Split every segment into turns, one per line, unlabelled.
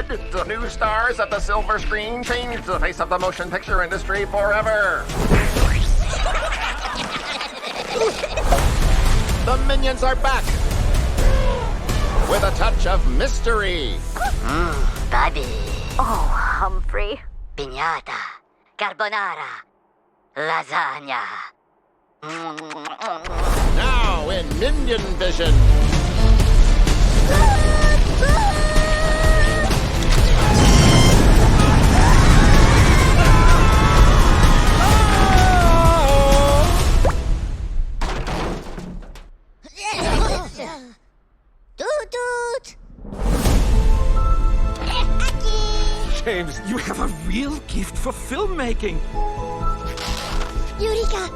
The new stars at the silver screen changed the face of the motion picture industry forever. The Minions are back with a touch of mystery.
Bobby.
Oh, Humphrey.
Piñata. Carbonara. Lasagna.
Now in Minion Vision.
Toot toot.
James, you have a real gift for filmmaking.
Eureka.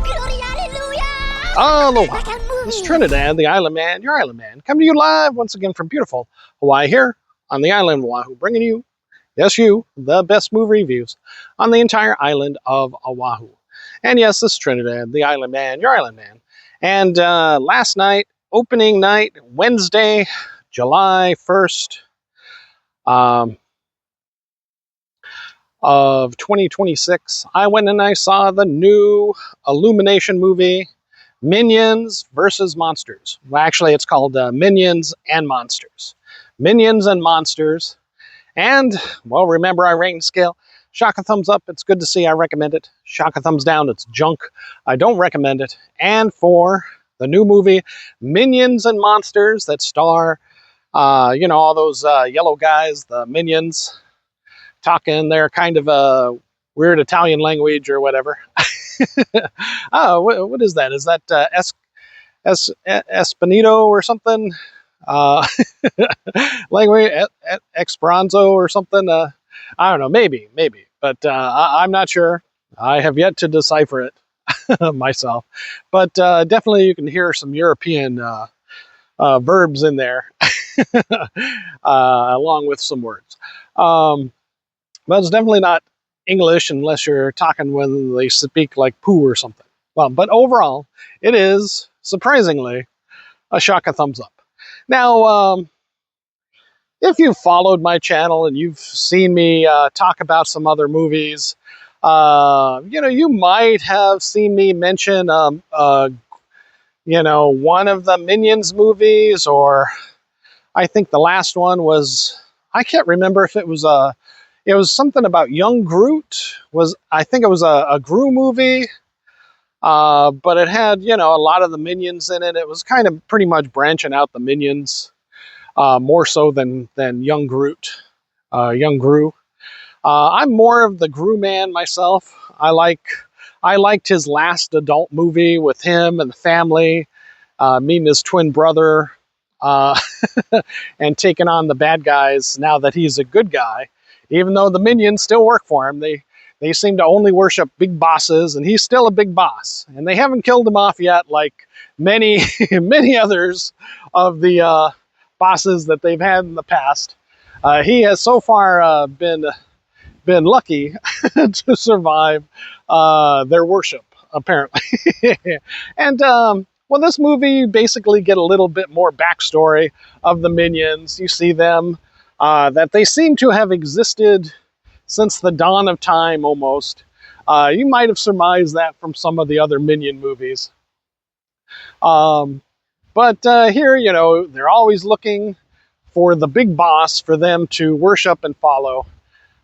Glory, hallelujah.
Aloha, it's Trinidad the Islandman, your Islandman, coming to you live once again from beautiful Hawaii here on the island of Oahu, bringing you, yes you, the best movie reviews on the entire island of Oahu. And yes, this is Trinidad the Islandman, your Islandman. And last night, opening night, Wednesday, July 1st of 2026, I went and I saw the new Illumination movie, Minions versus Monsters. Well, actually, it's called Minions and Monsters. Minions and Monsters. And, well, remember our rating scale. Shaka Thumbs Up, it's good to see, I recommend it. Shaka Thumbs Down, it's junk, I don't recommend it. And for the new movie, Minions and Monsters, that star, you know, all those yellow guys, the Minions, talking their kind of a weird Italian language or whatever. Oh, what is that? Is that Espanito or something? Language, Esperanto or something? I don't know, maybe. But I'm not sure. I have yet to decipher it myself. But definitely you can hear some European verbs in there, along with some words. But it's definitely not English unless you're talking when they speak like poo or something. Well, but overall, it is, surprisingly, a Shaka Thumbs Up. Now, if you've followed my channel and you've seen me talk about some other movies, you know, you might have seen me mention, you know, one of the Minions movies, or I think the last one was, I can't remember if it was something about young Groot. I think it was a Gru movie, but it had, you know, a lot of the Minions in it. It was kind of pretty much branching out the Minions. More so than young Groot, young Gru. I'm more of the Gru man myself. I liked his last adult movie with him and the family, meeting his twin brother, and taking on the bad guys now that he's a good guy. Even though the Minions still work for him, they seem to only worship big bosses, and he's still a big boss. And they haven't killed him off yet, like many many others of the bosses that they've had in the past. He has so far been lucky to survive their worship, apparently. And well, this movie, you basically get a little bit more backstory of the Minions. You see them, that they seem to have existed since the dawn of time, almost. You might have surmised that from some of the other Minion movies. But here, you know, they're always looking for the big boss for them to worship and follow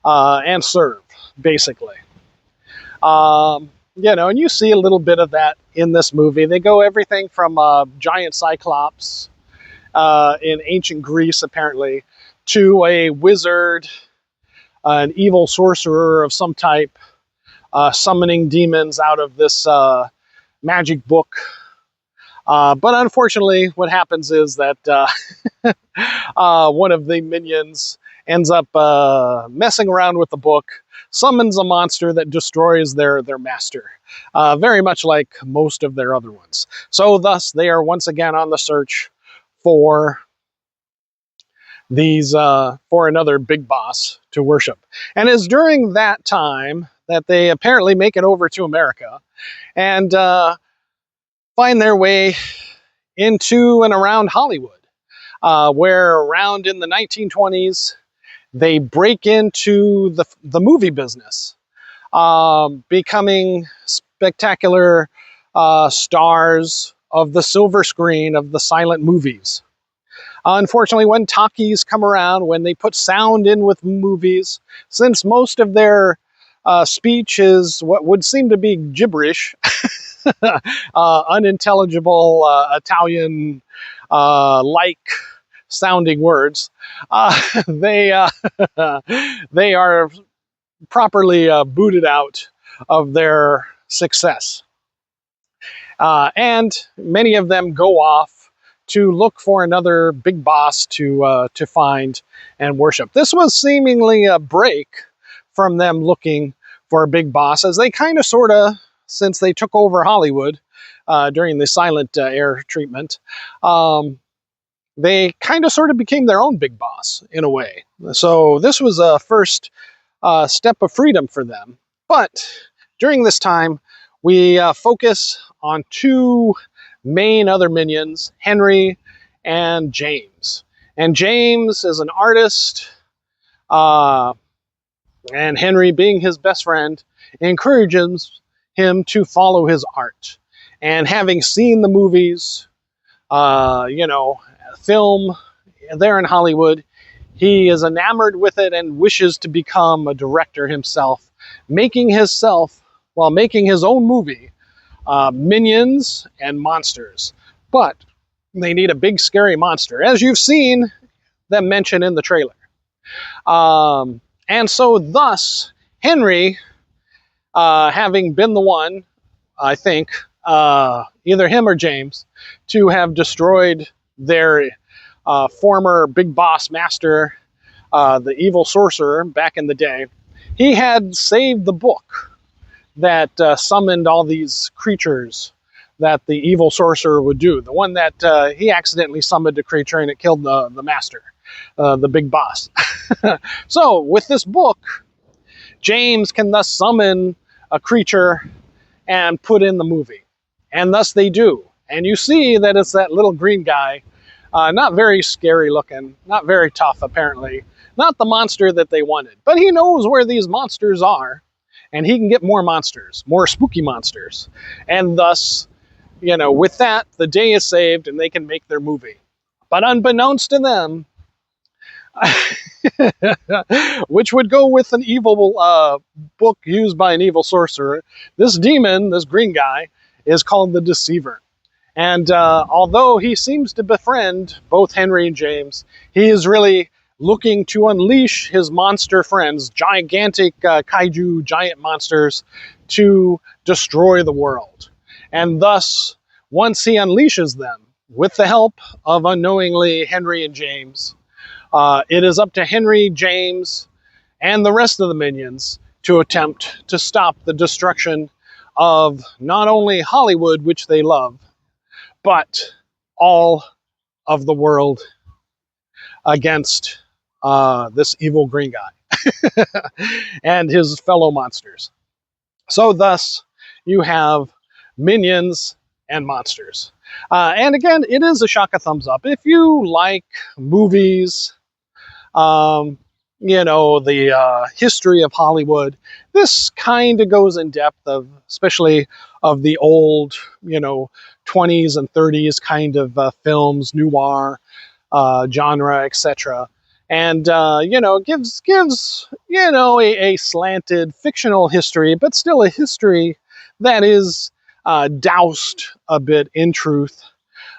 and serve, basically. You know, and you see a little bit of that in this movie. They go everything from giant Cyclops in ancient Greece, apparently, to a wizard, an evil sorcerer of some type, summoning demons out of this magic book. But unfortunately, what happens is that one of the Minions ends up messing around with the book, summons a monster that destroys their master, very much like most of their other ones. So thus, they are once again on the search for these for another big boss to worship. And it's during that time that they apparently make it over to America and find their way into and around Hollywood. where around in the 1920s, they break into the movie business, becoming spectacular stars of the silver screen of the silent movies. Unfortunately, when talkies come around, when they put sound in with movies, since most of their speech is what would seem to be gibberish, unintelligible Italian like sounding words, they they are properly booted out of their success. And many of them go off to look for another big boss to find and worship. This was seemingly a break from them looking for a big boss, as they kind of sort of, since they took over Hollywood during the silent air treatment, they kind of sort of became their own big boss in a way. So this was a first step of freedom for them. But during this time, we focus on two main other minions, Henry and James. And James is an artist, and Henry, being his best friend, encourages him to follow his art. And having seen the movies, film there in Hollywood, he is enamored with it and wishes to become a director himself, making his own movie, Minions and Monsters. But they need a big scary monster, as you've seen them mention in the trailer. And so thus, Henry, having been the one, I think, either him or James, to have destroyed their former big boss master, the evil sorcerer back in the day, he had saved the book that summoned all these creatures that the evil sorcerer would do. The one that he accidentally summoned a creature and it killed the master, the big boss. So with this book, James can thus summon a creature and put in the movie. And thus they do. And you see that it's that little green guy, not very scary looking, not very tough apparently, not the monster that they wanted. But he knows where these monsters are, and he can get more monsters, more spooky monsters. And thus, with that, the day is saved and they can make their movie. But unbeknownst to them, which would go with an evil book used by an evil sorcerer, this demon, this green guy, is called the Deceiver. And although he seems to befriend both Henry and James, he is really looking to unleash his monster friends, gigantic kaiju giant monsters, to destroy the world. And thus, once he unleashes them, with the help of unknowingly Henry and James, it is up to Henry, James, and the rest of the minions to attempt to stop the destruction of not only Hollywood, which they love, but all of the world against this evil green guy and his fellow monsters. So thus, you have Minions and Monsters. And again, it is a Shaka Thumbs Up. If you like movies, the history of Hollywood, this kind of goes in depth of, especially of the old, 20s and 30s kind of films, noir genre, etc. And, gives a slanted fictional history, but still a history that is doused a bit in truth.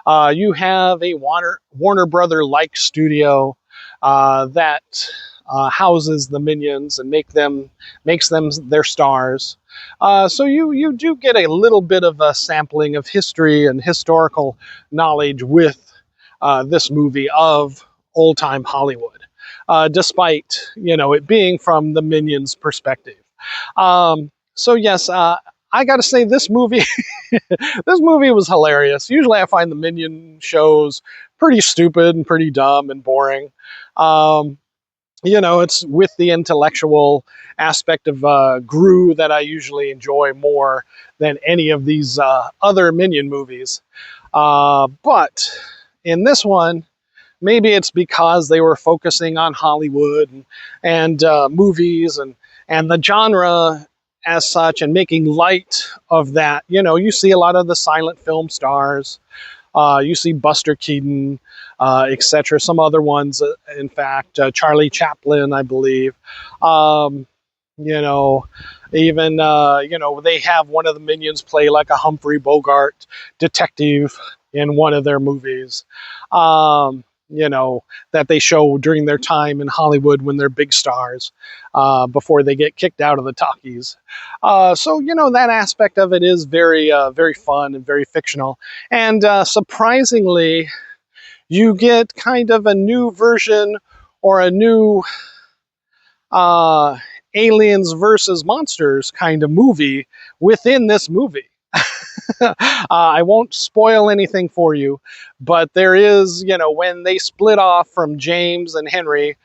You have a Warner Brother-like studio that houses the minions and makes them their stars. So you do get a little bit of a sampling of history and historical knowledge with this movie of old-time Hollywood, despite it being from the Minions' perspective. So yes, I got to say this movie, this movie was hilarious. Usually I find the Minion shows pretty stupid and pretty dumb and boring. It's with the intellectual aspect of Gru that I usually enjoy more than any of these other Minion movies. But in this one, maybe it's because they were focusing on Hollywood and movies and the genre as such, and making light of that. You know, you see a lot of the silent film stars. You see Buster Keaton, etc. Some other ones, in fact, Charlie Chaplin, I believe. You know, even, you know, they have one of the minions play like a Humphrey Bogart detective in one of their movies, you know, that they show during their time in Hollywood when they're big stars, before they get kicked out of the talkies. So, you know, that aspect of it is very, very fun and very fictional. And surprisingly, you get kind of a new version or a new aliens versus monsters kind of movie within this movie. I won't spoil anything for you, but there is, you know, when they split off from James and Henry,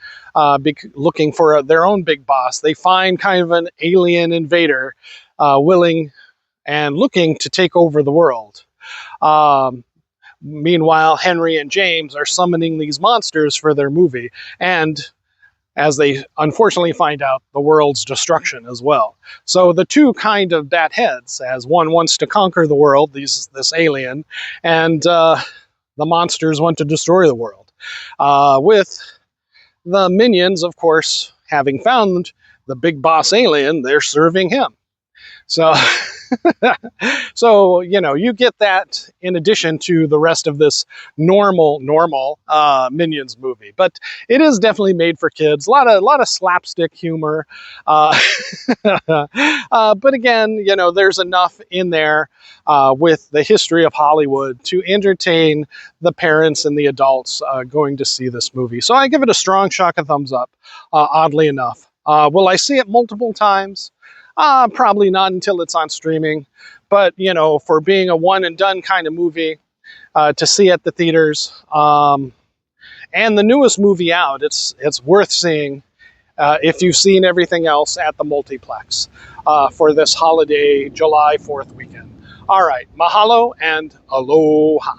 looking for their own big boss, they find kind of an alien invader, willing and looking to take over the world. Meanwhile, Henry and James are summoning these monsters for their movie, and as they unfortunately find out, the world's destruction as well. So the two kind of bat heads, as one wants to conquer the world, this alien, and the monsters want to destroy the world. With the minions, of course, having found the big boss alien, they're serving him. So, so, you know, you get that in addition to the rest of this normal Minions movie. But it is definitely made for kids. A lot of slapstick humor. But again, you know, there's enough in there with the history of Hollywood to entertain the parents and the adults going to see this movie. So I give it a strong Shaka Thumbs Up, oddly enough. Will I see it multiple times? Probably not until it's on streaming, but you know, for being a one and done kind of movie, to see at the theaters, and the newest movie out, it's worth seeing if you've seen everything else at the multiplex for this holiday July 4th weekend. All right, mahalo and aloha.